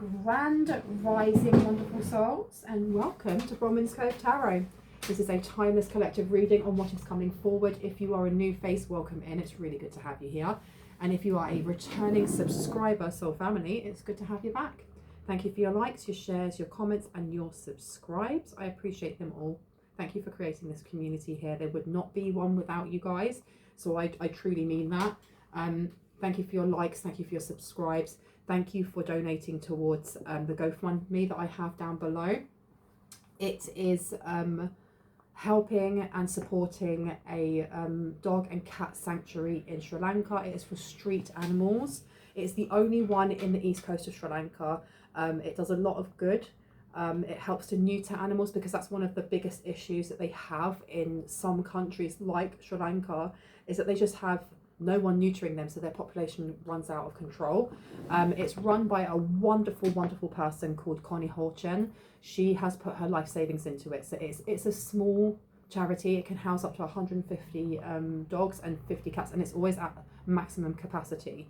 Grand Rising, wonderful souls, and welcome to Bronwen's Code Tarot. This is a timeless collective reading on what is coming forward. If you are a new face, welcome in. It's really good to have you here. And if you are a returning subscriber, soul family, it's good to have you back. Thank you for your likes, your shares, your comments, and your subscribes. I appreciate them all. Thank you for creating this community here. There would not be one without you guys. So I truly mean that. Thank you for your likes. Thank you for your subscribes. Thank you for donating towards the GoFundMe that I have down below. It is helping and supporting a dog and cat sanctuary in Sri Lanka. It is for street animals. It's the only one in the east coast of Sri Lanka. It does a lot of good. It helps to neuter animals because that's one of the biggest issues that they have in some countries like Sri Lanka, is that they just have no one neutering them, so their population runs out of control. It's run by a wonderful, wonderful person called Connie Holchen. She has put her life savings into it. So it's a small charity. It can house up to 150 dogs and 50 cats, and it's always at maximum capacity.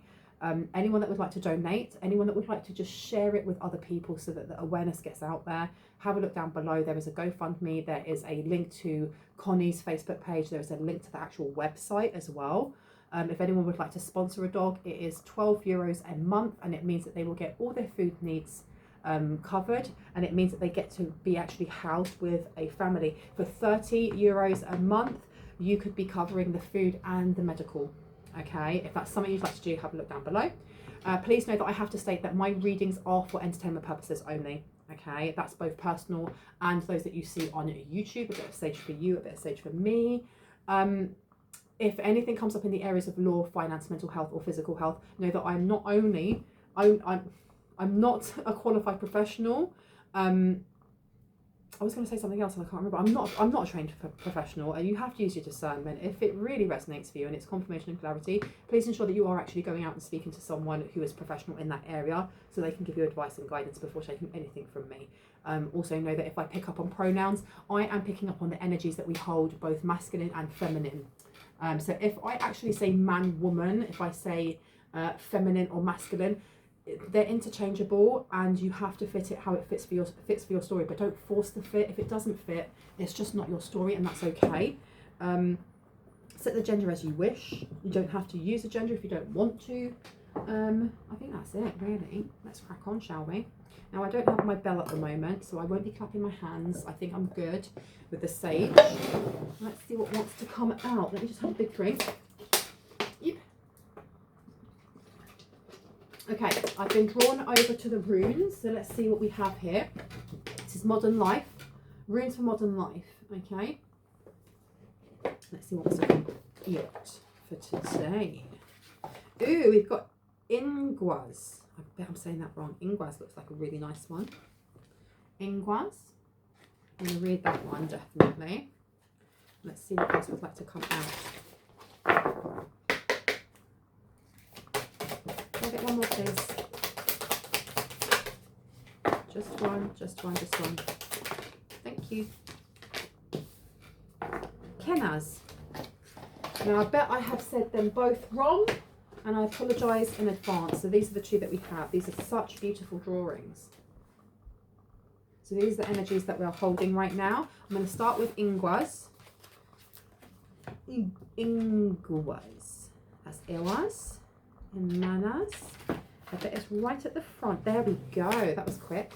Anyone that would like to donate, anyone that would like to just share it with other people so that the awareness gets out there, have a look down below. There is a GoFundMe. There is a link to Connie's Facebook page. There is a link to the actual website as well. If anyone would like to sponsor a dog, it is €12 a month, and it means that they will get all their food needs covered, and it means that they get to be actually housed with a family. For €30 a month, you could be covering the food and the medical. Okay, if that's something you'd like to do, have a look down below. Please know that I have to state that my readings are for entertainment purposes only. Okay, that's both personal and those that you see on YouTube. A bit of sage for you, a bit of sage for me. If anything comes up in the areas of law, finance, mental health, or physical health, know that I'm not only I'm not a qualified professional. I was going to say something else and I can't remember. I'm not a trained professional, and you have to use your discernment. If it really resonates for you and it's confirmation and clarity, please ensure that you are actually going out and speaking to someone who is professional in that area, so they can give you advice and guidance before taking anything from me. Also know that if I pick up on pronouns, I am picking up on the energies that we hold, both masculine and feminine. So if I actually say man, woman, if I say feminine or masculine, they're interchangeable, and you have to fit it how it fits for your story. But don't force the fit. If it doesn't fit, it's just not your story, and that's okay. Set the gender as you wish. You don't have to use a gender if you don't want to. I think that's it, really. Let's crack on, shall we? Now, I don't have my bell at the moment, so I won't be clapping my hands. I think I'm good with the sage. Let's see what wants to come out. Let me just have a big drink. Yep. Okay, I've been drawn over to the runes, so let's see what we have here. This is Modern Life. Runes for Modern Life, okay? Let's see what's out for today. Ooh, we've got Ingwas. I bet I'm saying that wrong. Ingwas looks like a really nice one. Ingwas. I'm going to read that one, definitely. Let's see what else would like to come out. Can I get one more, please? Just one, just one, just one. Thank you. Kenaz. Now, I bet I have said them both wrong, and I apologise in advance. So these are the two that we have. These are such beautiful drawings. So these are the energies that we're holding right now. I'm going to start with Ingwas. Ingwas. That's Iwas. Manas. I bet it's right at the front. There we go. That was quick.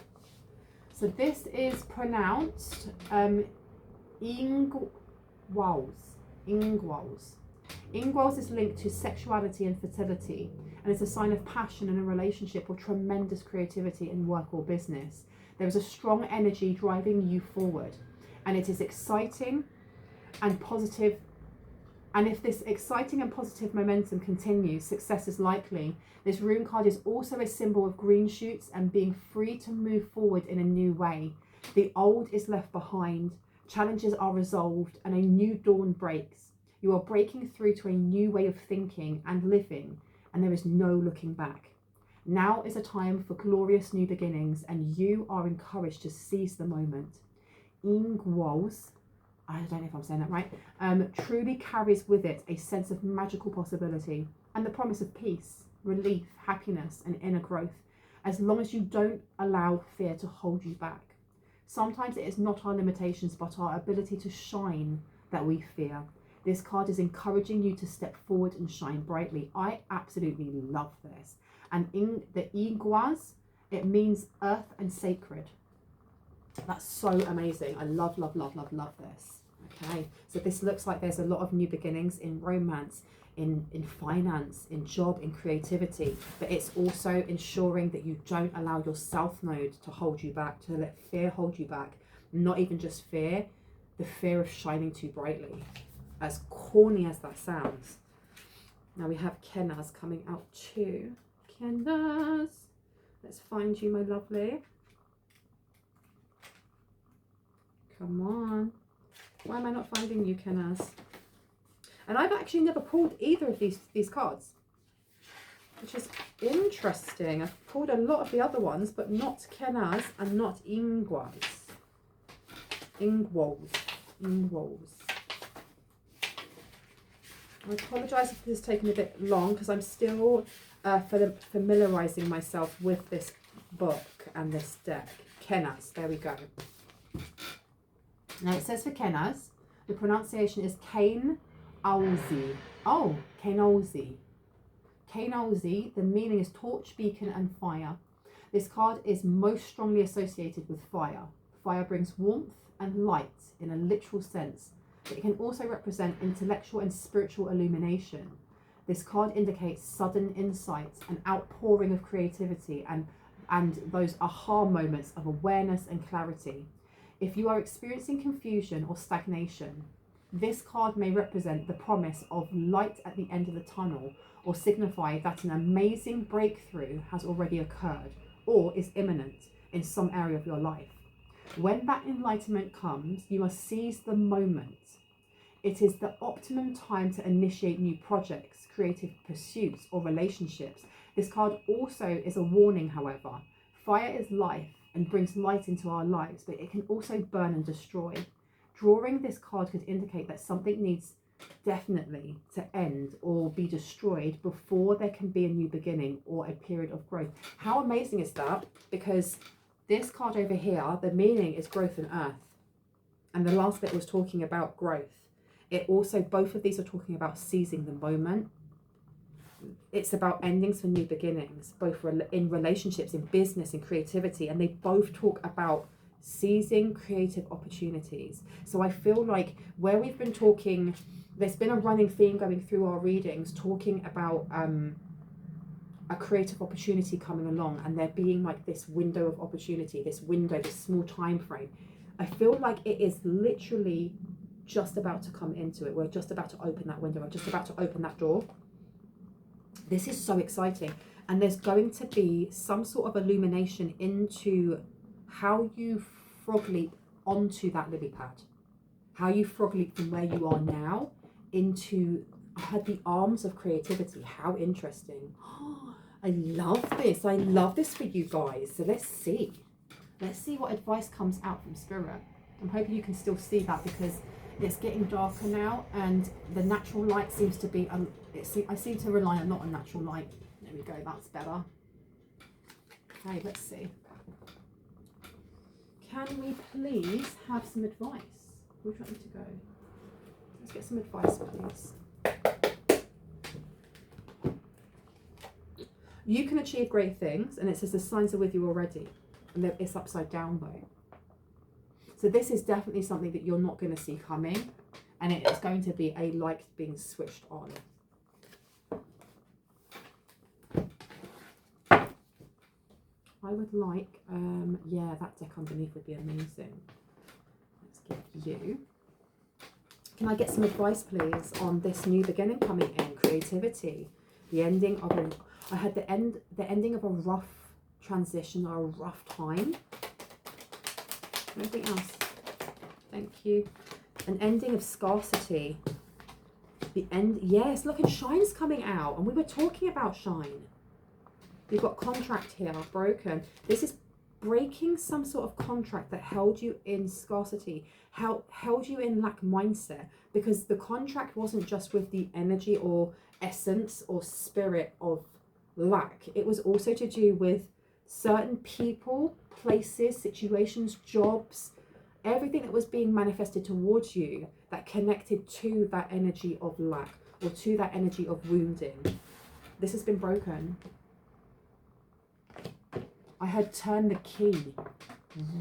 So this is pronounced Ingwals. Ingwals. Ingwals is linked to sexuality and fertility, and it's a sign of passion in a relationship or tremendous creativity in work or business. There is a strong energy driving you forward, and it is exciting and positive. And if this exciting and positive momentum continues, success is likely. This rune card is also a symbol of green shoots and being free to move forward in a new way. The old is left behind, challenges are resolved, and a new dawn breaks. You are breaking through to a new way of thinking and living, and there is no looking back. Now is a time for glorious new beginnings, and you are encouraged to seize the moment. Ingwals, I don't know if I'm saying that right, truly carries with it a sense of magical possibility and the promise of peace, relief, happiness, and inner growth. as long as you don't allow fear to hold you back. Sometimes it is not our limitations, but our ability to shine that we fear. This card is encouraging you to step forward and shine brightly. I absolutely love this. And in the iguas, it means earth and sacred. That's so amazing. I love, love, love, love, love this. Okay, so this looks like there's a lot of new beginnings in romance, in finance, in job, in creativity, but it's also ensuring that you don't allow your south node to hold you back, to let fear hold you back. Not even just fear, the fear of shining too brightly, as corny as that sounds. Now we have Kenas coming out too. Kenas, let's find you, my lovely. Come on. Why am I not finding you, Kenas? And I've actually never pulled either of these cards, which is interesting. I've pulled a lot of the other ones, but not Kenas and not Ingwas. Ingwals. I apologise if this is taking a bit long, because I'm still familiarising myself with this book and this deck. Kenas, there we go. Now it says for Kenas, the pronunciation is Kane Auzi. Oh, Kainolzi. Kainolzi, the meaning is torch, beacon and fire. This card is most strongly associated with fire. Fire brings warmth and light in a literal sense. It can also represent intellectual and spiritual illumination. This card indicates sudden insights, an outpouring of creativity and those aha moments of awareness and clarity. If you are experiencing confusion or stagnation, this card may represent the promise of light at the end of the tunnel, or signify that an amazing breakthrough has already occurred or is imminent in some area of your life. When that enlightenment comes, you must seize the moment. It is the optimum time to initiate new projects, creative pursuits, or relationships. This card also is a warning, however. Fire is life and brings light into our lives, but it can also burn and destroy. Drawing this card could indicate that something needs definitely to end or be destroyed before there can be a new beginning or a period of growth. How amazing is that? Because this card over here, the meaning is growth and earth. And the last bit was talking about growth. It also, both of these are talking about seizing the moment. It's about endings for new beginnings, both in relationships, in business, in creativity. And they both talk about seizing creative opportunities. So I feel like where we've been talking, there's been a running theme going through our readings talking about a creative opportunity coming along, and there being like this window of opportunity, this small time frame. I feel like it is literally just about to come into it. We're just about to open that window. We're just about to open that door. This is so exciting. And there's going to be some sort of illumination into how you frog leap onto that lily pad. How you frog leap from where you are now into the arms of creativity. How interesting. Oh, I love this. I love this for you guys. So let's see. Let's see what advice comes out from Spirit. I'm hoping you can still see that, because it's getting darker now and the natural light seems to be, I seem to rely a lot on natural light. There we go, that's better. Okay, let's see. Can we please have some advice? Where do you want me to go? Let's get some advice, please. You can achieve great things, and it says the signs are with you already. And it's upside down though. So this is definitely something that you're not going to see coming, and it is going to be a light being switched on. I would like, yeah, that deck underneath would be amazing. Let's give you. Can I get some advice, please, on this new beginning coming in, creativity, the ending of a, I had the ending of a rough transition or a rough time. Anything else? Thank you. An ending of scarcity. The end. Yes, look, and shine's coming out, and we were talking about shine. You've got contract here, broken. This is breaking some sort of contract that held you in scarcity, held you in lack mindset, because the contract wasn't just with the energy or essence or spirit of lack. It was also to do with certain people, places, situations, jobs, everything that was being manifested towards you that connected to that energy of lack or to that energy of wounding. This has been broken. I had turn the key.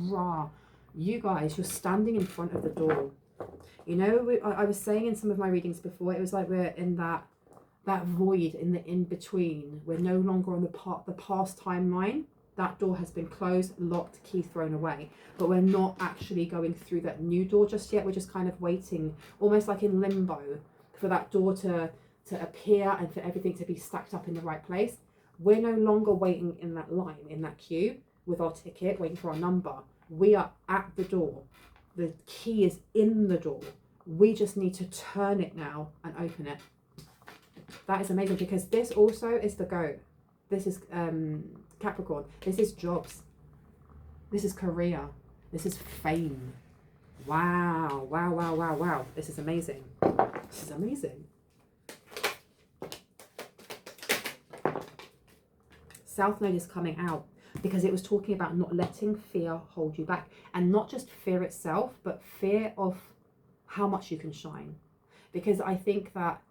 Rah. You guys, you're standing in front of the door. You know, I was saying in some of my readings before, it was like we're in that void in the in-between. We're no longer on the past timeline. That door has been closed, locked, key thrown away. But we're not actually going through that new door just yet. We're just kind of waiting, almost like in limbo, for that door to appear and for everything to be stacked up in the right place. We're no longer waiting in that line, in that queue, with our ticket, waiting for our number. We are at the door. The key is in the door. We just need to turn it now and open it. That is amazing, because this also is the goat. This is Capricorn. This is jobs. This is career. This is fame. Wow, wow, wow, wow, wow. This is amazing. This is amazing. South Node is coming out because it was talking about not letting fear hold you back, and not just fear itself, but fear of how much you can shine. Because I think that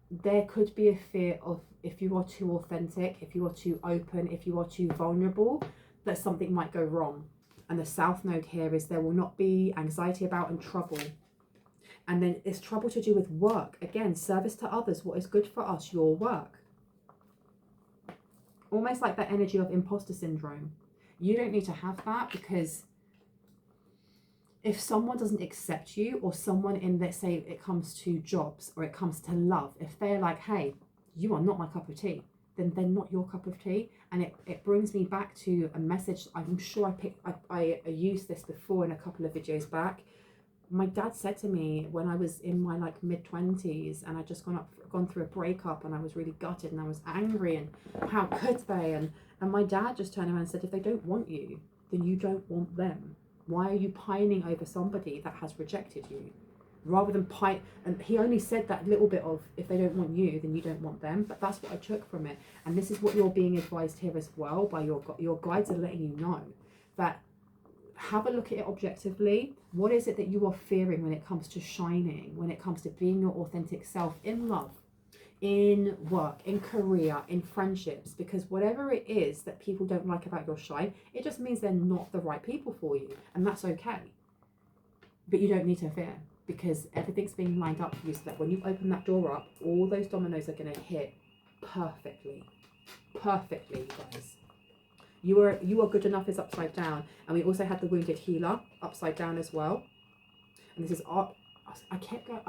there could be a fear of, if you are too authentic, if you are too open, if you are too vulnerable, that something might go wrong. And the South Node here is there will not be anxiety about and trouble. And then it's trouble to do with work. Again, service to others, what is good for us, your work. Almost like that energy of imposter syndrome. You don't need to have that, because if someone doesn't accept you, or someone in, let's say it comes to jobs or it comes to love, if they're like, hey, you are not my cup of tea, then they're not your cup of tea. And it brings me back to a message. I'm sure I used this before in a couple of videos back. My dad said to me when I was in my like mid-20s, and I'd just gone through a breakup, and I was really gutted and I was angry, and how could they? And my dad just turned around and said, if they don't want you, then you don't want them. Why are you pining over somebody that has rejected you? Rather than pine, and he only said that little bit of, if they don't want you, then you don't want them. But that's what I took from it. And this is what you're being advised here as well by your guides are letting you know that have a look at it objectively. What is it that you are fearing when it comes to shining, when it comes to being your authentic self in love, in work, in career, in friendships? Because whatever it is that people don't like about your shine, it just means they're not the right people for you, and that's okay. But you don't need to fear, because everything's being lined up for you, so that when you open that door up, all those dominoes are going to hit perfectly, guys. You are good enough is upside down, and we also had the wounded healer upside down as well. And this is I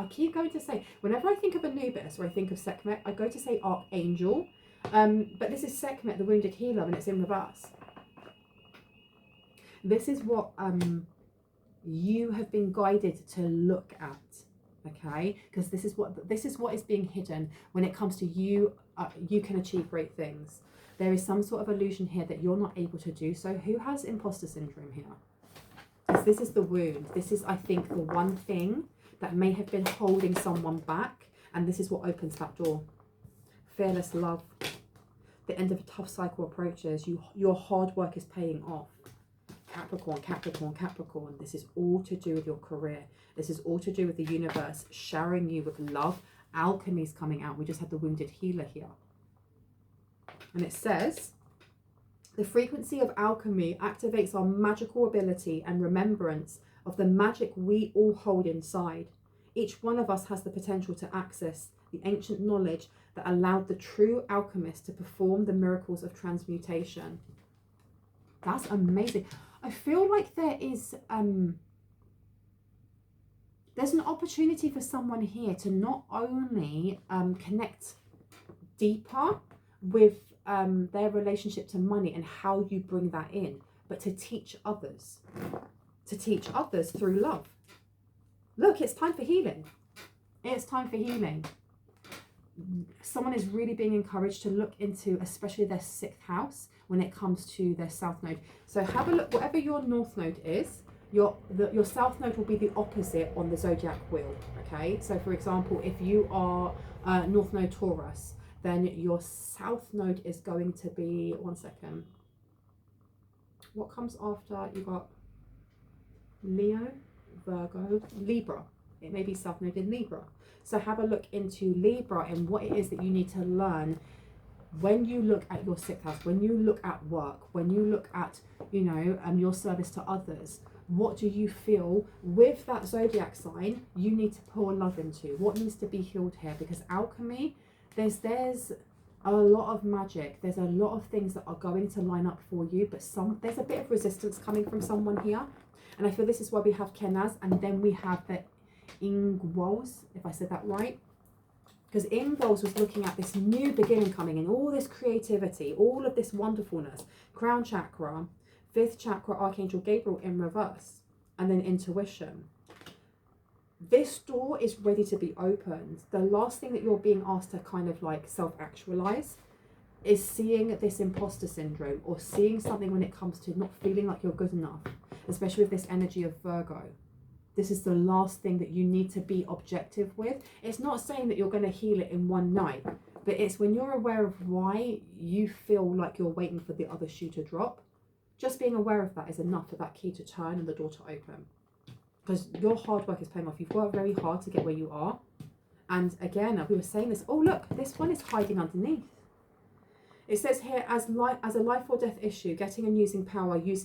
keep going to say, whenever I think of Anubis or I think of Sekhmet, I go to say Archangel, but this is Sekhmet, the wounded healer, and it's in reverse. This is what you have been guided to look at, okay? Because this is what is being hidden when it comes to you. You can achieve great things. There is some sort of illusion here that you're not able to do so. Who has imposter syndrome here? Because this is the wound. This is, I think, the one thing that may have been holding someone back, and this is what opens that door. Fearless love. The end of a tough cycle approaches. Your hard work is paying off. Capricorn, Capricorn, Capricorn. This is all to do with your career. This is all to do with the universe showering you with love. Alchemy is coming out. We just had the wounded healer here. And it says, the frequency of alchemy activates our magical ability and remembrance of the magic we all hold inside. Each one of us has the potential to access the ancient knowledge that allowed the true alchemist to perform the miracles of transmutation. That's amazing. I feel like there's an opportunity for someone here to not only connect deeper with their relationship to money and how you bring that in, but to teach others through love. Look, it's time for healing. It's time for healing. Someone is really being encouraged to look into, especially their 6th house when it comes to their South Node. So have a look, whatever your North Node is, your South Node will be the opposite on the zodiac wheel, okay? So for example, if you are North Node Taurus, Then your south node is going to be, one second, what comes after? You got Leo, Virgo, Libra. It may be south node in Libra. So have a look into Libra and what it is that you need to learn when you look at your sixth house, when you look at work, when you look at, you know, your service to others. What do you feel with that zodiac sign you need to pour love into? What needs to be healed here? Because alchemy, there's a lot of magic. There's a lot of things that are going to line up for you, but there's a bit of resistance coming from someone here. And I feel this is why we have Kenaz, and then we have the Ingwals, if I said that right. Because Ingwals was looking at this new beginning coming in, all this creativity, all of this wonderfulness, crown chakra, fifth chakra, Archangel Gabriel in reverse, and then intuition. This door is ready to be opened. The last thing that you're being asked to kind of like self-actualize is seeing this imposter syndrome, or seeing something when it comes to not feeling like you're good enough, especially with this energy of Virgo. This is the last thing that you need to be objective with. It's not saying that you're going to heal it in one night, but it's when you're aware of why you feel like you're waiting for the other shoe to drop. Just being aware of that is enough for that key to turn and the door to open. Because your hard work is paying off. You've worked very hard to get where you are. And again, we were saying this. Oh, look, this one is hiding underneath. It says here, as a life or death issue, getting and using power, use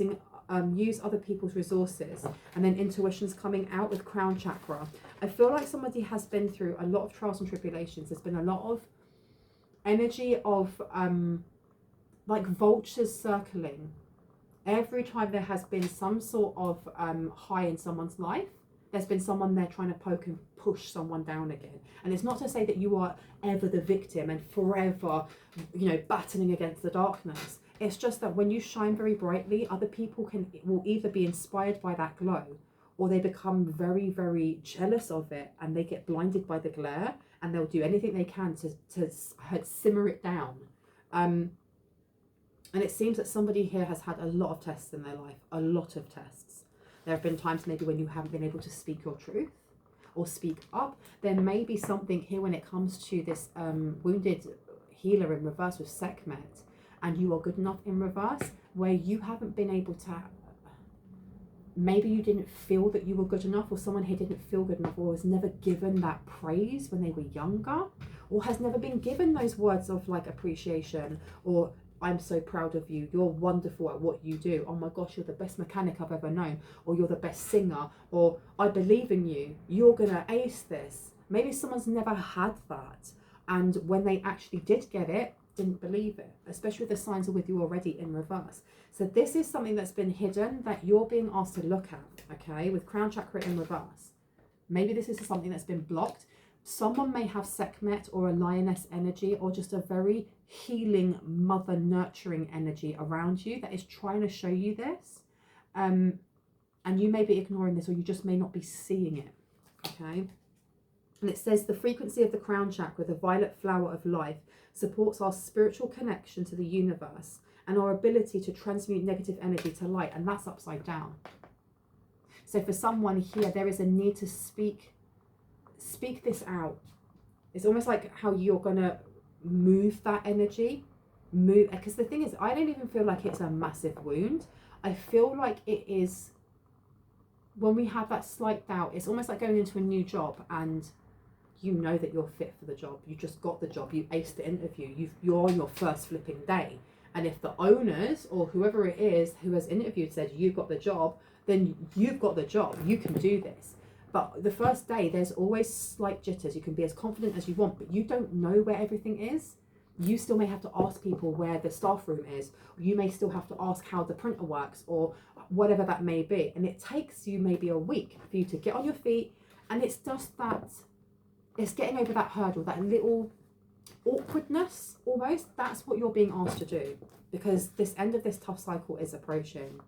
other people's resources, and then intuition's coming out with crown chakra. I feel like somebody has been through a lot of trials and tribulations. There's been a lot of energy of like vultures circling. Every time there has been some sort of high in someone's life, there's been someone there trying to poke and push someone down again. And it's not to say that you are ever the victim and forever, you know, battling against the darkness. It's just that when you shine very brightly, other people will either be inspired by that glow, or they become very, very jealous of it and they get blinded by the glare, and they'll do anything they can to simmer it down. And it seems that somebody here has had a lot of tests in their life, a lot of tests. There have been times maybe when you haven't been able to speak your truth or speak up. There may be something here when it comes to this wounded healer in reverse with Sekhmet, and you are good enough in reverse, where you haven't been able to, maybe you didn't feel that you were good enough, or someone here didn't feel good enough, or was never given that praise when they were younger, or has never been given those words of like appreciation, or I'm so proud of you, you're wonderful at what you do, oh my gosh, you're the best mechanic I've ever known, or you're the best singer, or I believe in you, you're gonna ace this. Maybe someone's never had that, and when they actually did get it, didn't believe it, especially if the signs are with you already in reverse. So this is something that's been hidden that you're being asked to look at, okay, with crown chakra in reverse. Maybe this is something that's been blocked. Someone may have Sekhmet or a lioness energy, or just a very healing, mother nurturing energy around you that is trying to show you this. And you may be ignoring this, or you just may not be seeing it, okay? And it says the frequency of the crown chakra, the violet flower of life, supports our spiritual connection to the universe and our ability to transmute negative energy to light. And that's upside down. So for someone here, there is a need to speak this out. It's almost like how you're going to move that energy. Because the thing is, I don't even feel like it's a massive wound. I feel like it is, when we have that slight doubt, it's almost like going into a new job and you know that you're fit for the job. You just got the job. You aced the interview. You're on your first flipping day. And if the owners or whoever it is who has interviewed said you've got the job, then you've got the job. You can do this. But the first day, there's always slight jitters. You can be as confident as you want, but you don't know where everything is. You still may have to ask people where the staff room is. You may still have to ask how the printer works, or whatever that may be. And it takes you maybe a week for you to get on your feet. And it's just that, it's getting over that hurdle, that little awkwardness almost. That's what you're being asked to do, because this end of this tough cycle is approaching.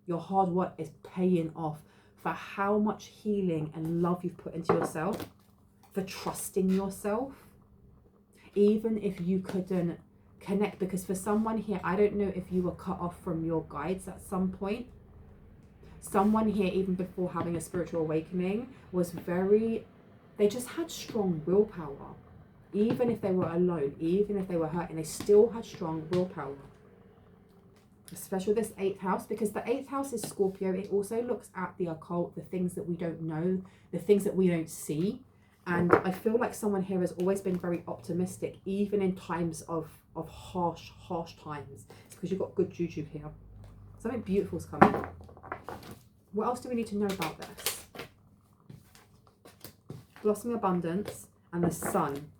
Your hard work is paying off for how much healing and love you've put into yourself, for trusting yourself, even if you couldn't connect. Because for someone here, I don't know if you were cut off from your guides at some point. Someone here, even before having a spiritual awakening, was they just had strong willpower. even if they were alone, even if they were hurting, they still had strong willpower. Especially this 8th house, because the 8th house is Scorpio. It also looks at the occult, the things that we don't know, the things that we don't see. And I feel like someone here has always been very optimistic, even in times of harsh times. It's because you've got good juju here. Something beautiful is coming. What else do we need to know about this? Blossoming abundance and the sun.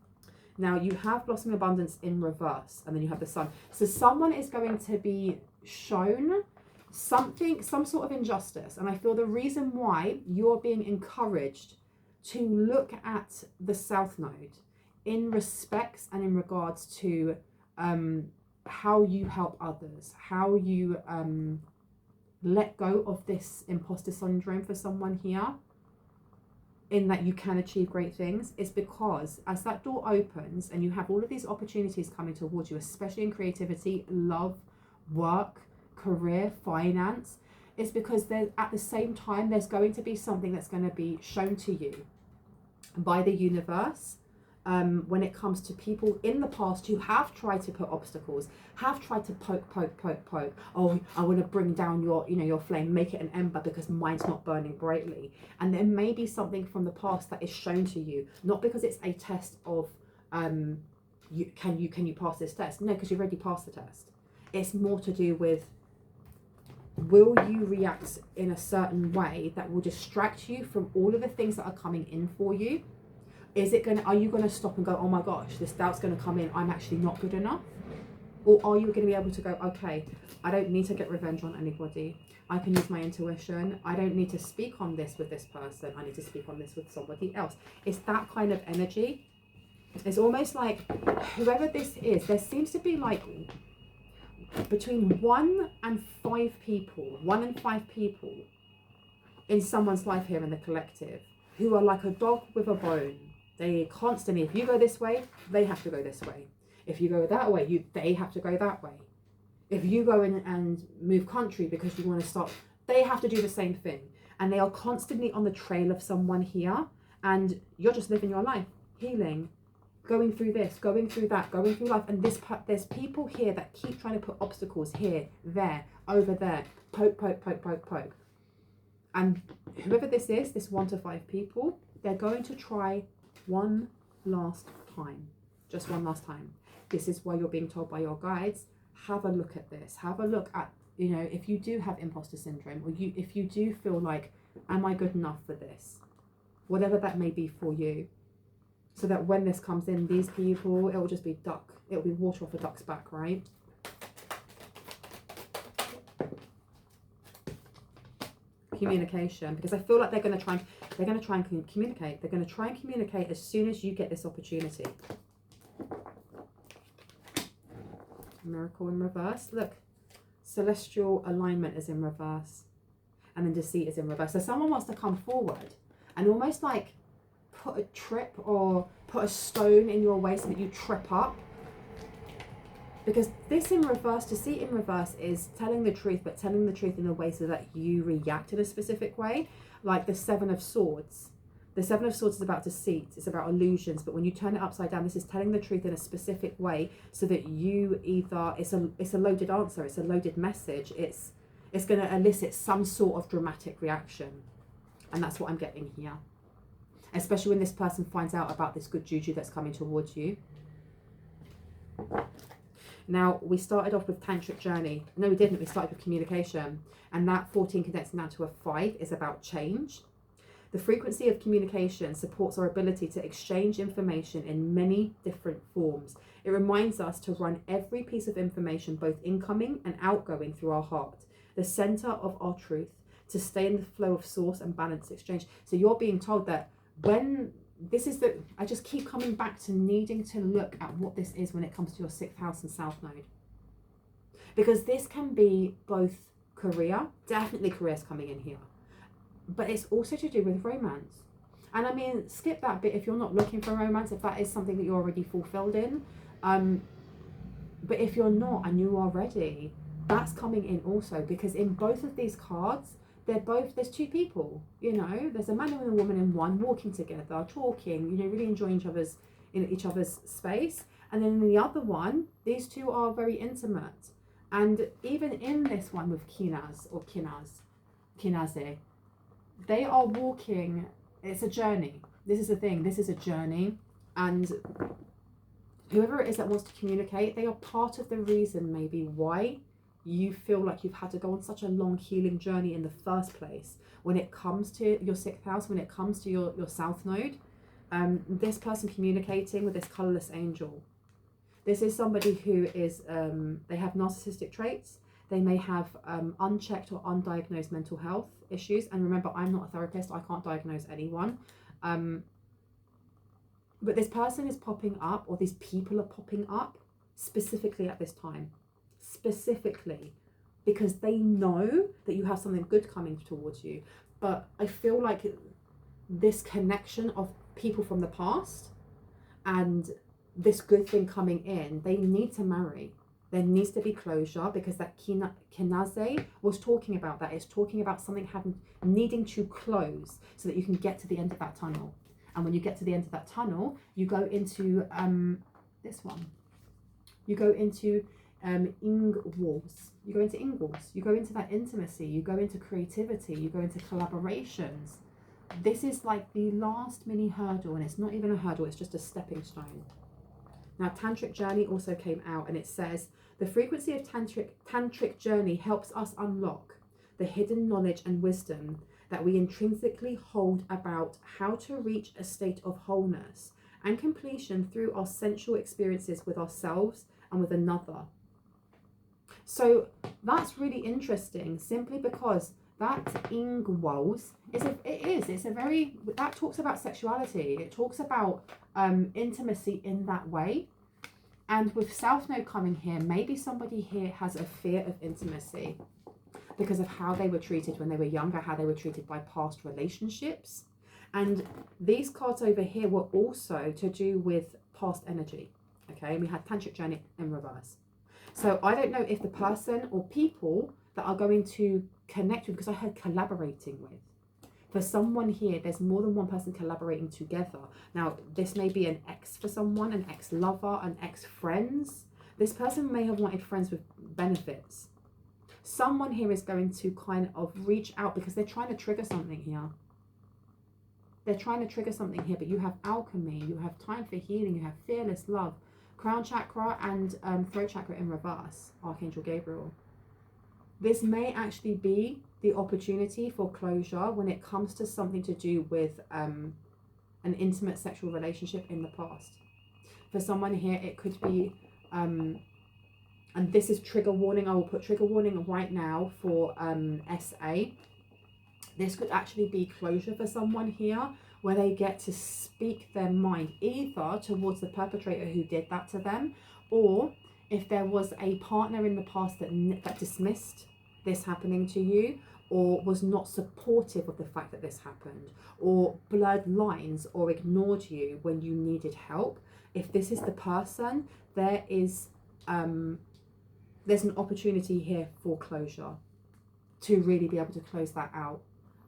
Now you have blossoming abundance in reverse, and then you have the sun. So someone is going to be shown something, some sort of injustice. And I feel the reason why you're being encouraged to look at the South Node in respects and in regards to how you help others, how you let go of this imposter syndrome for someone here, in that you can achieve great things, is because as that door opens and you have all of these opportunities coming towards you, especially in creativity, love, work, career, finance, it's because at the same time there's going to be something that's going to be shown to you by the universe when it comes to people in the past who have tried to put obstacles, have tried to poke. Oh, I want to bring down your, your flame, make it an ember because mine's not burning brightly. And there may be something from the past that is shown to you, not because it's a test of can you pass this test? No, because you've already passed the test. It's more to do with, will you react in a certain way that will distract you from all of the things that are coming in for you? Are you going to stop and go, oh my gosh, this doubt's going to come in, I'm actually not good enough? Or are you going to be able to go, okay, I don't need to get revenge on anybody. I can use my intuition. I don't need to speak on this with this person. I need to speak on this with somebody else. It's that kind of energy. It's almost like whoever this is, there seems to be like between 1 and 5 people in someone's life here in the collective who are like a dog with a bone. They constantly, if you go this way, they have to go this way. If you go that way, they have to go that way. If you go in and move country because you want to stop, they have to do the same thing. And they are constantly on the trail of someone here, and you're just living your life, healing, going through this, going through that, going through life. And there's people here that keep trying to put obstacles here, there, over there, poke. And whoever this is, this 1 to 5 people, they're going to try one last time, just one last time. This is why you're being told by your guides, have a look at this, have a look at, if you do have imposter syndrome, or if you do feel like, am I good enough for this? Whatever that may be for you. So that when this comes in, these people, it will just be it'll be water off a duck's back, right? Communication, because I feel like they're going to try and communicate. They're going to try and communicate as soon as you get this opportunity. Miracle in reverse. Look, celestial alignment is in reverse, and then deceit is in reverse. So someone wants to come forward and almost like put a trip or put a stone in your way so that you trip up. Because this in reverse, deceit in reverse, is telling the truth, but telling the truth in a way so that you react in a specific way. Like the 7 of Swords. The 7 of Swords is about deceit, it's about illusions, but when you turn it upside down, this is telling the truth in a specific way so that you either, it's a loaded answer, it's a loaded message, it's going to elicit some sort of dramatic reaction. And that's what I'm getting here. Especially when this person finds out about this good juju that's coming towards you. Now, we started off with tantric journey. No, we didn't. We started with communication. And that 14 condensing down to a 5 is about change. The frequency of communication supports our ability to exchange information in many different forms. It reminds us to run every piece of information, both incoming and outgoing, through our heart, the center of our truth, to stay in the flow of source and balance exchange. So you're being told that when I just keep coming back to needing to look at what this is when it comes to your 6th house and South Node. Because this can be both career, definitely careers coming in here, but it's also to do with romance. And I mean, skip that bit if you're not looking for romance, if that is something that you're already fulfilled in. But if you're not and you are ready, that's coming in also, because in both of these cards, there's 2 people, there's a man and a woman in one, walking together, talking, really enjoying each other's in each other's space. And then in the other one, these two are very intimate. And even in this one with Kinaze, they are walking, it's a journey. This is the thing, this is a journey. And whoever it is that wants to communicate, they are part of the reason maybe why you feel like you've had to go on such a long healing journey in the first place. When it comes to your 6th house, when it comes to your south node, this person communicating with this colorless angel, this is somebody who is, they have narcissistic traits. They may have unchecked or undiagnosed mental health issues. And remember, I'm not a therapist. I can't diagnose anyone. But this person is popping up, or these people are popping up specifically at this time. Specifically. Because they know that you have something good coming towards you. But I feel like this connection of people from the past and this good thing coming in, they need to marry. There needs to be closure, because that Kinaze was talking about that. It's talking about something needing to close so that you can get to the end of that tunnel. And when you get to the end of that tunnel, you go into this one. You go into Ingwals. You go into Ingwals. You go into that intimacy. You go into creativity. You go into collaborations. This is like the last mini hurdle, and it's not even a hurdle, it's just a stepping stone. Now, Tantric Journey also came out, and it says, the frequency of Tantric Journey helps us unlock the hidden knowledge and wisdom that we intrinsically hold about how to reach a state of wholeness and completion through our sensual experiences with ourselves and with another. So that's really interesting, simply because that Ingwals that talks about sexuality. It talks about intimacy in that way. And with South Node coming here, maybe somebody here has a fear of intimacy because of how they were treated when they were younger, how they were treated by past relationships. And these cards over here were also to do with past energy. Okay, and we had Tantric Journey in reverse. So I don't know if the person or people that are going to connect with, because I heard collaborating with. For someone here, there's more than one person collaborating together. Now, this may be an ex for someone, an ex-lover, an ex-friends. This person may have wanted friends with benefits. Someone here is going to kind of reach out because they're trying to trigger something here. They're trying to trigger something here, but you have alchemy, you have time for healing, you have fearless love, crown chakra and throat chakra in reverse, Archangel Gabriel. This may actually be the opportunity for closure when it comes to something to do with an intimate sexual relationship in the past. For someone here, it could be, and this is trigger warning, I will put trigger warning right now for SA. This could actually be closure for someone here, where they get to speak their mind, either towards the perpetrator who did that to them, or if there was a partner in the past that dismissed this happening to you, or was not supportive of the fact that this happened, or blurred lines, or ignored you when you needed help. If this is the person, there is there's an opportunity here for closure, to really be able to close that out,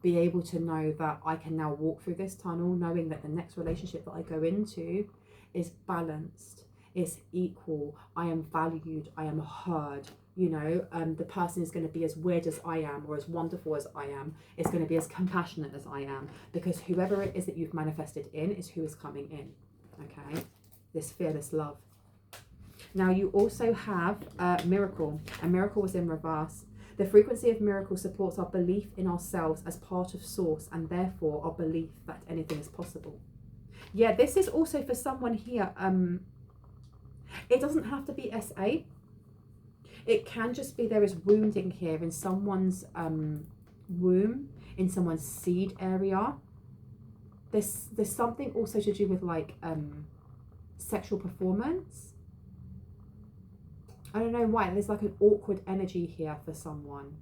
be able to know that I can now walk through this tunnel knowing that the next relationship that I go into is balanced, is equal, I am valued, I am heard. You know, the person is going to be as weird as I am, or as wonderful as I am. It's going to be as compassionate as I am, because whoever it is that you've manifested in is who is coming in. Okay, this fearless love. Now you also have miracle, and miracle was in reverse. The frequency of miracle supports our belief in ourselves as part of source, and therefore our belief that anything is possible. Yeah, this is also for someone here. It doesn't have to be SA. It can just be there is wounding here in someone's womb, in someone's seed area. There's something also to do with like sexual performance. I don't know why. There's like an awkward energy here for someone.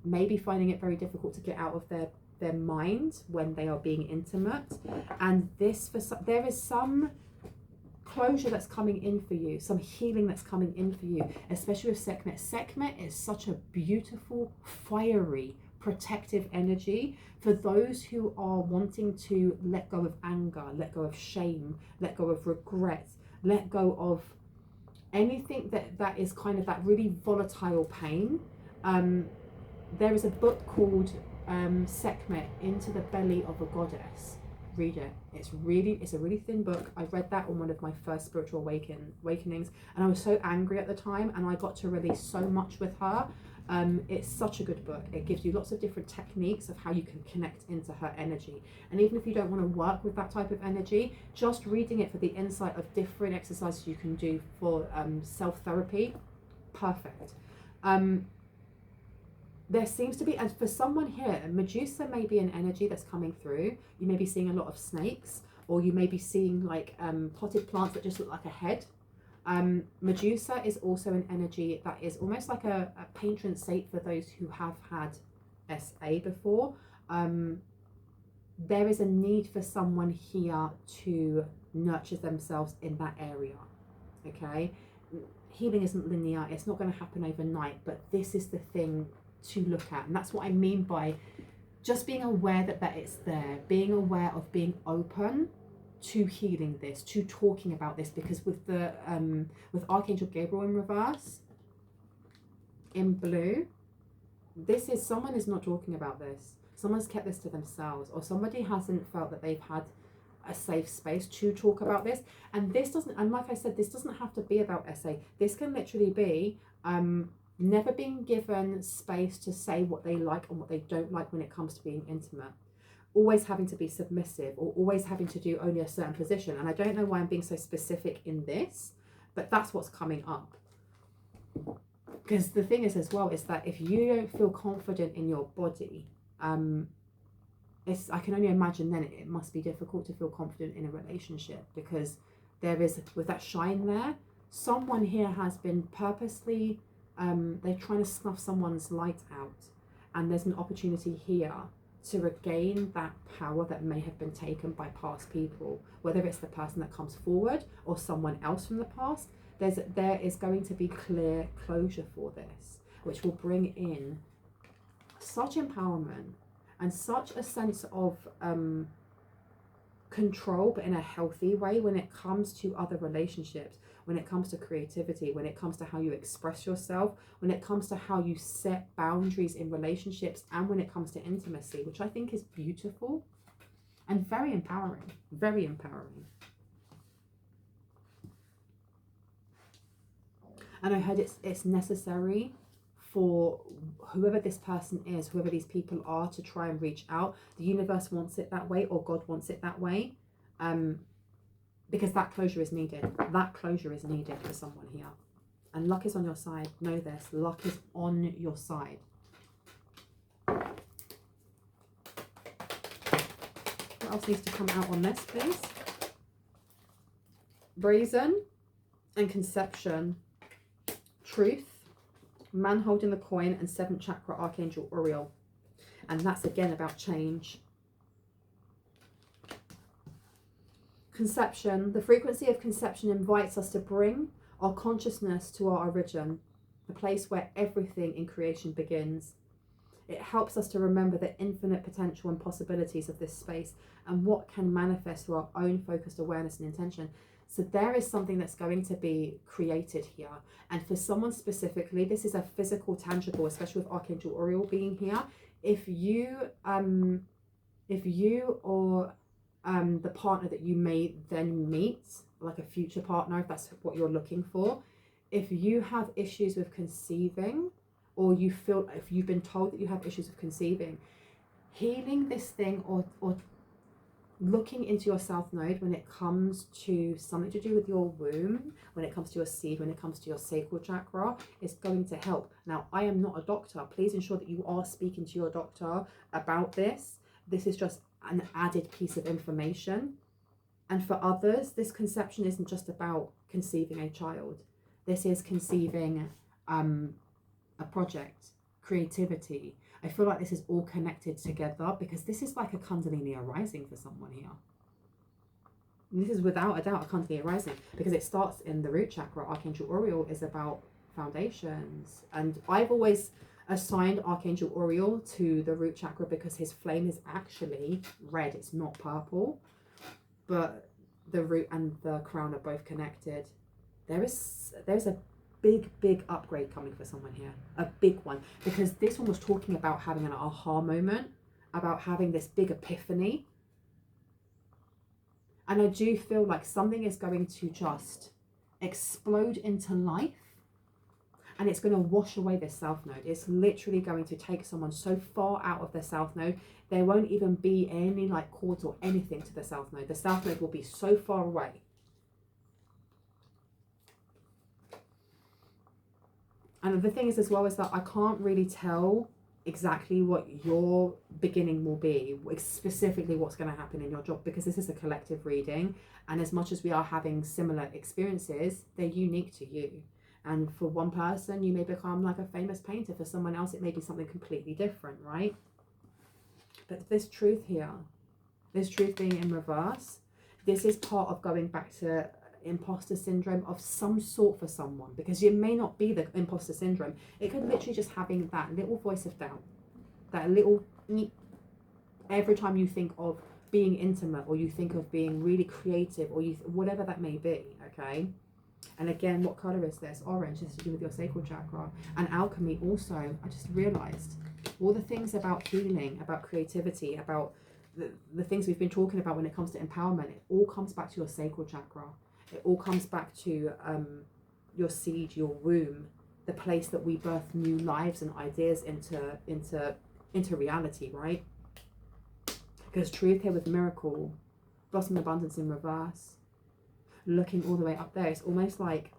Maybe finding it very difficult to get out of their mind when they are being intimate. And this there is some closure that's coming in for you, some healing that's coming in for you, especially with Sekhmet. Sekhmet is such a beautiful, fiery protective energy for those who are wanting to let go of anger, let go of shame, let go of regret, let go of anything that is kind of that really volatile pain. There is a book called Sekhmet, Into the Belly of a Goddess. Read it. It's a really thin book. I read that on one of my first spiritual awakenings, and I was so angry at the time, and I got to release so much with her. It's such a good book. It gives you lots of different techniques of how you can connect into her energy. And even if you don't want to work with that type of energy, just reading it for the insight of different exercises you can do for self-therapy, perfect. There seems to be, and for someone here, Medusa may be an energy that's coming through. You may be seeing a lot of snakes, or you may be seeing like potted plants that just look like a head. Medusa is also an energy that is almost like a patron saint for those who have had SA before. There is a need for someone here to nurture themselves in that area, okay? Healing isn't linear, it's not going to happen overnight, but this is the thing to look at. And that's what I mean by just being aware that it's there, being aware of being open to healing this, to talking about this, because with the with Archangel Gabriel in reverse in blue, this is someone is not talking about this. Someone's kept this to themselves, or somebody hasn't felt that they've had a safe space to talk about this. And this doesn't, and like I said, this doesn't have to be about SA. This can literally be never being given space to say what they like and what they don't like when it comes to being intimate. Always having to be submissive, or always having to do only a certain position. And I don't know why I'm being so specific in this, but that's what's coming up. Because the thing is as well, is that if you don't feel confident in your body, I can only imagine then it must be difficult to feel confident in a relationship, because there is, with that shine there, someone here has been purposely, they're trying to snuff someone's light out, and there's an opportunity here to regain that power that may have been taken by past people, whether it's the person that comes forward or someone else from the past. There is going to be clear closure for this, which will bring in such empowerment and such a sense of control, but in a healthy way, when it comes to other relationships, when it comes to creativity, when it comes to how you express yourself, when it comes to how you set boundaries in relationships, and when it comes to intimacy, which I think is beautiful and very empowering, very empowering. And I heard it's necessary for whoever this person is, whoever these people are, to try and reach out. The universe wants it that way, or God wants it that way. Because that closure is needed. That closure is needed for someone here. And luck is on your side. Know this. Luck is on your side. What else needs to come out on this, please? Brazen and conception. Truth. Man holding the coin, and 7th chakra, Archangel Uriel. And that's again about change. Conception. The frequency of conception invites us to bring our consciousness to our origin, the place where everything in creation begins. It helps us to remember the infinite potential and possibilities of this space, and what can manifest through our own focused awareness and intention. So there is something that's going to be created here. And for someone specifically, this is a physical, tangible, especially with Archangel Uriel being here. If you or the partner that you may then meet, like a future partner, if that's what you're looking for, if you have issues with conceiving, or you feel, if you've been told that you have issues with conceiving, healing this thing, or looking into your south node when it comes to something to do with your womb, when it comes to your seed, when it comes to your sacral chakra, is going to help. Now, I am not a doctor. Please ensure that you are speaking to your doctor about this. This is just an added piece of information. And for others, this conception isn't just about conceiving a child. This is conceiving a project, creativity. I feel like this is all connected together, because this is like a Kundalini arising for someone here. And this is without a doubt a Kundalini arising, because it starts in the root chakra. Archangel Uriel is about foundations. And I've always assigned Archangel Uriel to the root chakra because his flame is actually red. It's not purple, but the root and the crown are both connected. There's a big upgrade coming for someone here, a big one, because this one was talking about having an aha moment, about having this big epiphany. And I do feel like something is going to just explode into life, and it's going to wash away this south node. It's literally going to take someone so far out of the south node, there won't even be any like cords or anything to the south node. The south node will be so far away. And the thing is as well is that I can't really tell exactly what your beginning will be, specifically what's going to happen in your job, because this is a collective reading, and as much as we are having similar experiences, they're unique to you. And for one person you may become like a famous painter, for someone else it may be something completely different, right? But this truth here, this truth being in reverse, this is part of going back to imposter syndrome of some sort for someone, because it may not be the imposter syndrome. It could literally just having that little voice of doubt, that little every time you think of being intimate, or you think of being really creative, or you whatever that may be. Okay. And again, what color is this? Orange. This is to do with your sacral chakra. And alchemy also, I just realized all the things about healing, about creativity, about the things we've been talking about when it comes to empowerment, it all comes back to your sacral chakra. It all comes back to your seed, your womb, the place that we birth new lives and ideas into reality, right? Because truth here with miracle, blossom abundance in reverse, looking all the way up there, it's almost like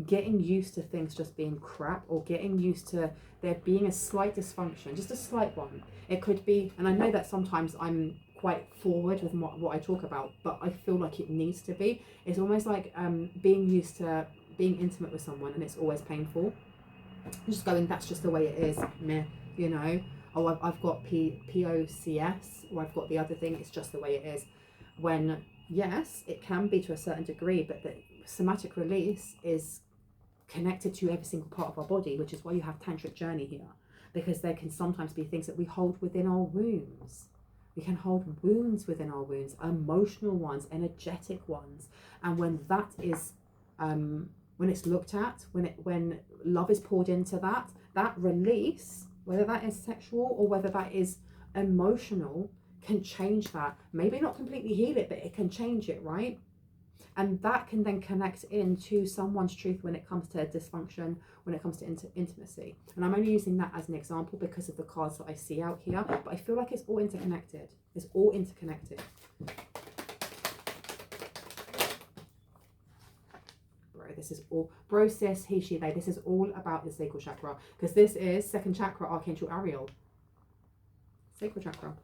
getting used to things just being crap, or getting used to there being a slight dysfunction, just a slight one. It could be, and I know that sometimes I'm quite forward with what I talk about, but I feel like it needs to be. It's almost like being used to being intimate with someone and it's always painful. Just going, that's just the way it is, meh, you know. Oh, I've got POCS, or I've got the other thing, it's just the way it is. When, yes, it can be to a certain degree, but the somatic release is connected to every single part of our body, which is why you have tantric journey here, because there can sometimes be things that we hold within our wombs. We can hold wounds within our wounds, emotional ones, energetic ones. And when that is, when it's looked at, when love is poured into that release, whether that is sexual or whether that is emotional, can change that. Maybe not completely heal it, but it can change it, right? And that can then connect into someone's truth when it comes to dysfunction, when it comes to intimacy. And I'm only using that as an example because of the cards that I see out here, but I feel like it's all interconnected. It's all interconnected. Bro, this is all, bro, sis, he, she, they, this is all about the sacral chakra, because this is second chakra, Archangel Ariel. Sacral chakra.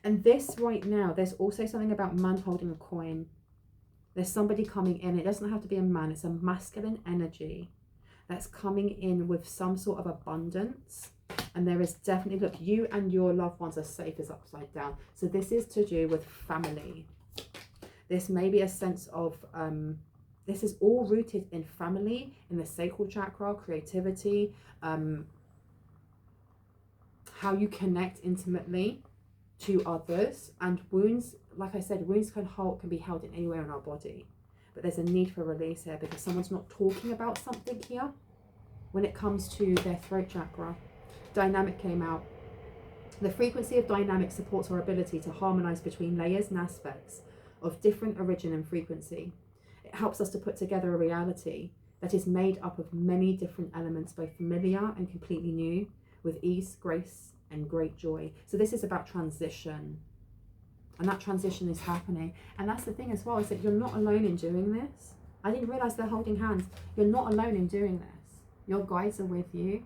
And this right now, there's also something about man holding a coin. There's somebody coming in. It doesn't have to be a man. It's a masculine energy that's coming in with some sort of abundance. And there is definitely, look, you and your loved ones are safe as upside down. So this is to do with family. This may be a sense of, this is all rooted in family, in the sacral chakra, creativity, how you connect intimately to others. And wounds, like I said, wounds can be held in anywhere in our body, but there's a need for release here because someone's not talking about something here when it comes to their throat chakra. Dynamic came out. The frequency of dynamic supports our ability to harmonize between layers and aspects of different origin and frequency. It helps us to put together a reality that is made up of many different elements, both familiar and completely new, with ease, grace, and great joy. So this is about transition, and that transition is happening. And that's the thing as well, is that you're not alone in doing this. I didn't realize they're holding hands. You're not alone in doing this. Your guides are with you,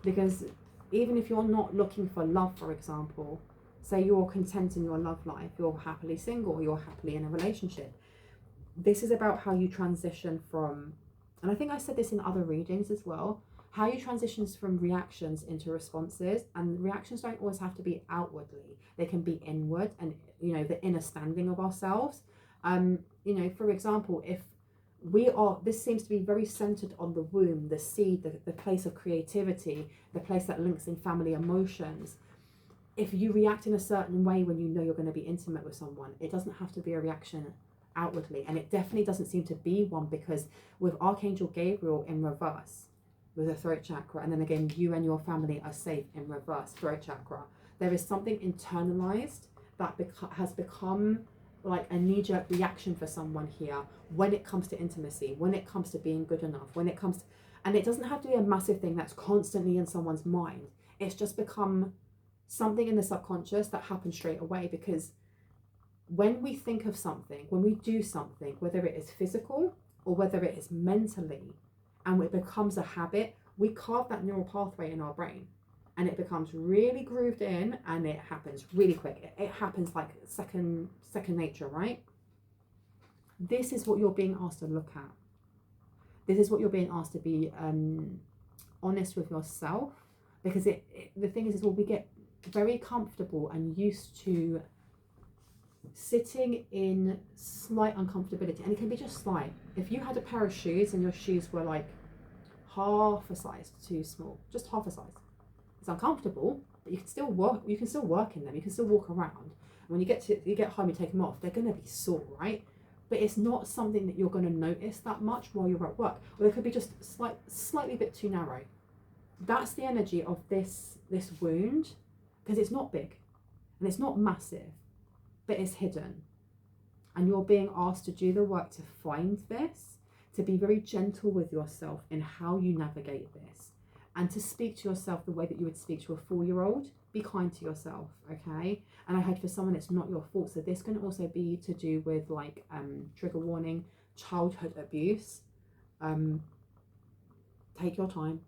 because even if you're not looking for love, for example, say you're content in your love life, you're happily single, you're happily in a relationship, this is about how you transition from, and I think I said this in other readings as well, how you transition from reactions into responses. And reactions don't always have to be outwardly. They can be inward, and, you know, the inner standing of ourselves. You know, for example, if this seems to be very centered on the womb, the seed, the place of creativity, the place that links in family emotions. If you react in a certain way when you know you're going to be intimate with someone, it doesn't have to be a reaction outwardly. And it definitely doesn't seem to be one, because with Archangel Gabriel in reverse, with the throat chakra, and then again, you and your family are safe in reverse, throat chakra, there is something internalized that has become like a knee-jerk reaction for someone here when it comes to intimacy, when it comes to being good enough, when it comes to, and it doesn't have to be a massive thing that's constantly in someone's mind. It's just become something in the subconscious that happens straight away, because when we think of something, when we do something, whether it is physical or whether it is mentally, and it becomes a habit, we carve that neural pathway in our brain, and it becomes really grooved in, and it happens really quick. It happens like second nature, right? This is what you're being asked to look at. This is what you're being asked to be honest with yourself, because the thing is well, we get very comfortable and used to sitting in slight uncomfortability, and it can be just slight. If you had a pair of shoes and your shoes were like half a size too small, just half a size, it's uncomfortable, but you can still work in them, you can still walk around. When you get home, you take them off, they're going to be sore, right? But it's not something that you're going to notice that much while you're at work. Or they could be just slightly bit too narrow. That's the energy of this wound, because it's not big and it's not massive, but it's hidden. And you're being asked to do the work to find this, to be very gentle with yourself in how you navigate this, and to speak to yourself the way that you would speak to a 4-year-old. Be kind to yourself, okay? And I heard for someone it's not your fault. So this can also be to do with like trigger warning, childhood abuse. Take your time,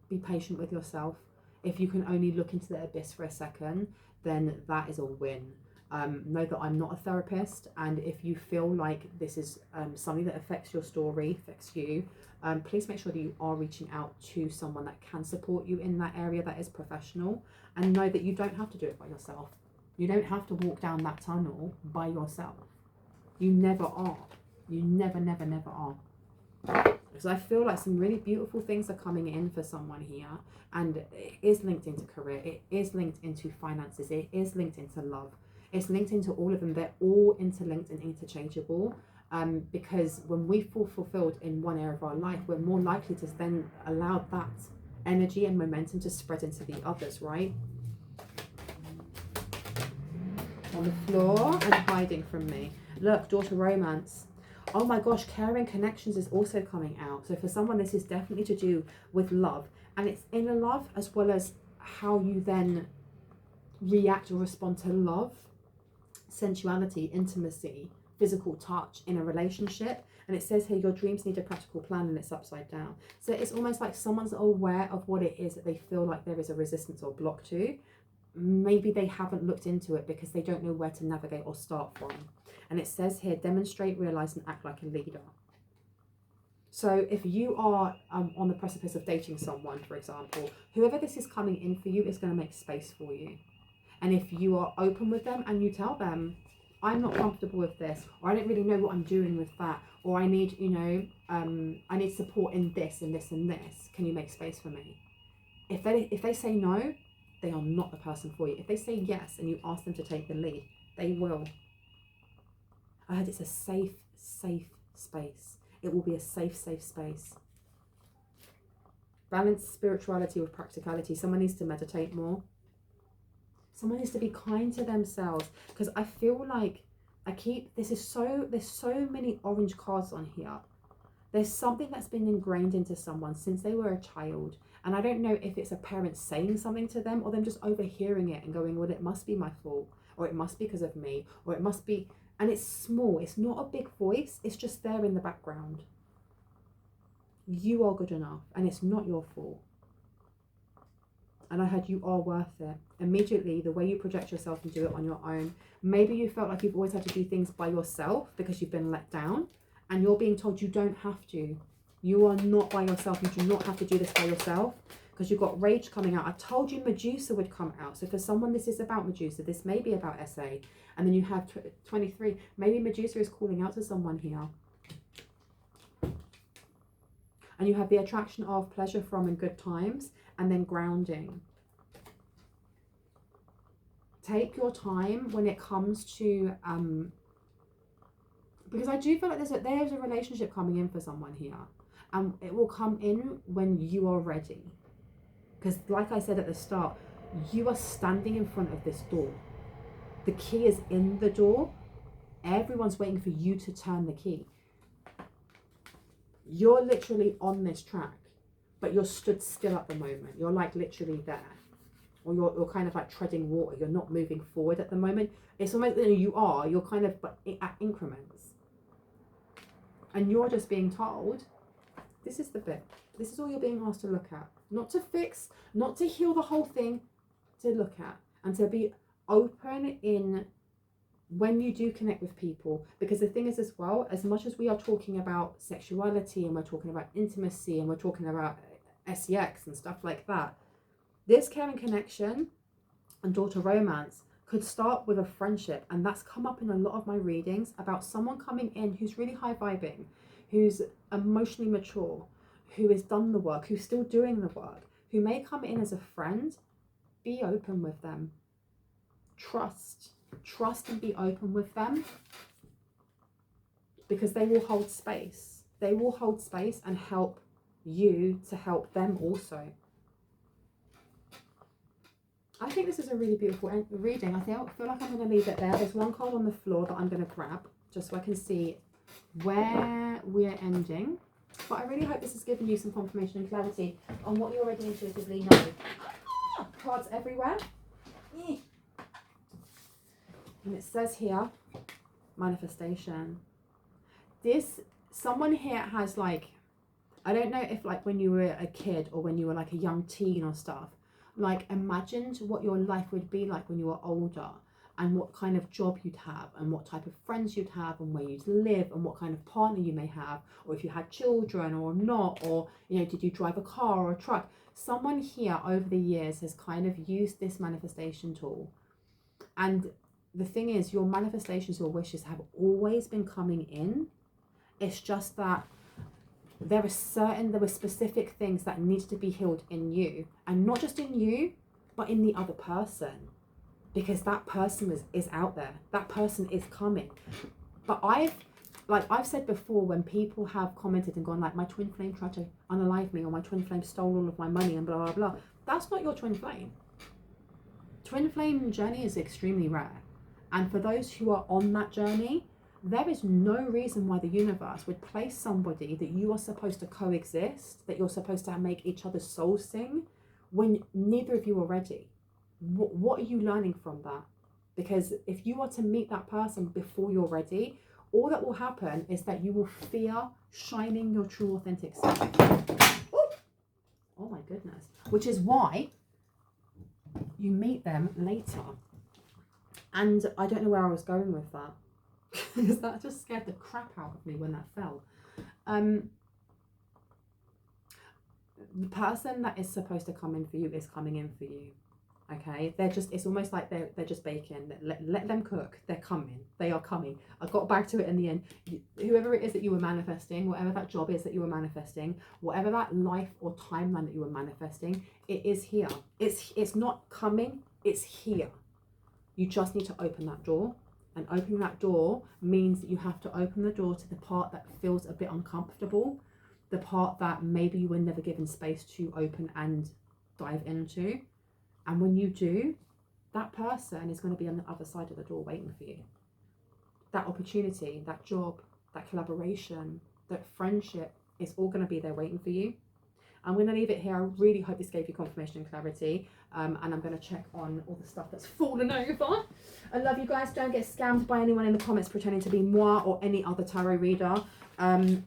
be patient with yourself. If you can only look into the abyss for a second, then that is a win. Know that I'm not a therapist, and if you feel like this is something that affects your story, affects you, please make sure that you are reaching out to someone that can support you in that area, that is professional, and know that you don't have to do it by yourself. You don't have to walk down that tunnel by yourself. You never are. You never are. Because I feel like some really beautiful things are coming in for someone here, and it is linked into career, it is linked into finances, it is linked into love. It's linked into all of them. They're all interlinked and interchangeable, because when we feel fulfilled in one area of our life, we're more likely to then allow that energy and momentum to spread into the others, right? On the floor and hiding from me. Look, daughter romance. Oh my gosh, caring connections is also coming out. So for someone, this is definitely to do with love, and it's inner love as well as how you then react or respond to love, sensuality, intimacy, physical touch in a relationship. And it says here, your dreams need a practical plan, and it's upside down. So it's almost like someone's aware of what it is that they feel like there is a resistance or block to. Maybe they haven't looked into it because they don't know where to navigate or start from. And it says here, demonstrate, realize, and act like a leader. So if you are on the precipice of dating someone, for example, whoever this is coming in for you is going to make space for you. And if you are open with them and you tell them, I'm not comfortable with this, or I don't really know what I'm doing with that, or I need, I need support in this and this and this. Can you make space for me? If they say no, they are not the person for you. If they say yes and you ask them to take the lead, they will. I heard it's a safe space. It will be a safe space. Balance spirituality with practicality. Someone needs to meditate more. Someone needs to be kind to themselves, because I feel like there's so many orange cards on here. There's something that's been ingrained into someone since they were a child. And I don't know if it's a parent saying something to them or them just overhearing it and going, well, it must be my fault, or it must be because of me, or it must be, and it's small. It's not a big voice. It's just there in the background. You are good enough, and it's not your fault. And I heard you are worth it. Immediately, the way you project yourself and do it on your own. Maybe you felt like you've always had to do things by yourself because you've been let down, and you're being told you don't have to. You are not by yourself. You do not have to do this by yourself, because you've got rage coming out. I told you Medusa would come out. So for someone, this is about Medusa. This may be about SA. And then you have 23. Maybe Medusa is calling out to someone here. And you have the attraction of pleasure from and good times, and then grounding. Take your time when it comes to, because I do feel like there's a relationship coming in for someone here. And it will come in when you are ready. Because like I said at the start, you are standing in front of this door. The key is in the door. Everyone's waiting for you to turn the key. You're literally on this track, but you're stood still at the moment. You're like literally there. Or you're kind of like treading water. You're not moving forward at the moment. It's almost, you're kind of but at increments. And you're just being told, this is the bit. This is all you're being asked to look at. Not to fix, not to heal the whole thing, to look at. And to be open in when you do connect with people. Because the thing is as well, as much as we are talking about sexuality and we're talking about intimacy and we're talking about sex and stuff like that, this caring connection and daughter romance could start with a friendship. And that's come up in a lot of my readings about someone coming in who's really high vibing, who's emotionally mature, who has done the work, who's still doing the work, who may come in as a friend. Be open with them. Trust and be open with them, because they will hold space. They will hold space and help you to help them also. I think this is a really beautiful reading. I feel like I'm going to leave it there. There's one card on the floor that I'm going to grab just so I can see where we're ending. But I really hope this has given you some confirmation and clarity on what you already intuitively know. Cards everywhere. And it says here, manifestation. Someone here has like, I don't know if like when you were a kid or when you were like a young teen or stuff, like imagined what your life would be like when you were older, and what kind of job you'd have, and what type of friends you'd have, and where you'd live, and what kind of partner you may have, or if you had children or not, or did you drive a car or a truck. Someone here over the years has kind of used this manifestation tool. And the thing is, your manifestations, your wishes have always been coming in. It's just that there were specific things that need to be healed in you, and not just in you, but in the other person, because that person is out there. That person is coming. But I've said before, when people have commented and gone like, my twin flame tried to unalive me, or my twin flame stole all of my money and blah, blah, blah. That's not your twin flame. Twin flame journey is extremely rare. And for those who are on that journey, there is no reason why the universe would place somebody that you are supposed to coexist, that you're supposed to make each other's souls sing, when neither of you are ready. What are you learning from that? Because if you are to meet that person before you're ready, all that will happen is that you will fear shining your true authentic self. Oh my goodness. Which is why you meet them later. And I don't know where I was going with that. Because that just scared the crap out of me when that fell. The person that is supposed to come in for you is coming in for you. Okay, it's almost like they're just baking. Let them cook. They're coming. They are coming. I got back to it in the end. Whoever it is that you were manifesting, whatever that job is that you were manifesting, whatever that life or timeline that you were manifesting, it is here. It's not coming. It's here. You just need to open that door. And opening that door means that you have to open the door to the part that feels a bit uncomfortable, the part that maybe you were never given space to open and dive into. And when you do, that person is going to be on the other side of the door waiting for you. That opportunity, that job, that collaboration, that friendship is all going to be there waiting for you. I'm going to leave it here. I really hope this gave you confirmation and clarity. And I'm going to check on all the stuff that's fallen over. I love you guys. Don't get scammed by anyone in the comments pretending to be moi or any other tarot reader. And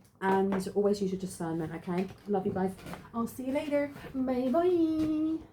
always use your discernment, okay? Love you guys. I'll see you later. Bye bye.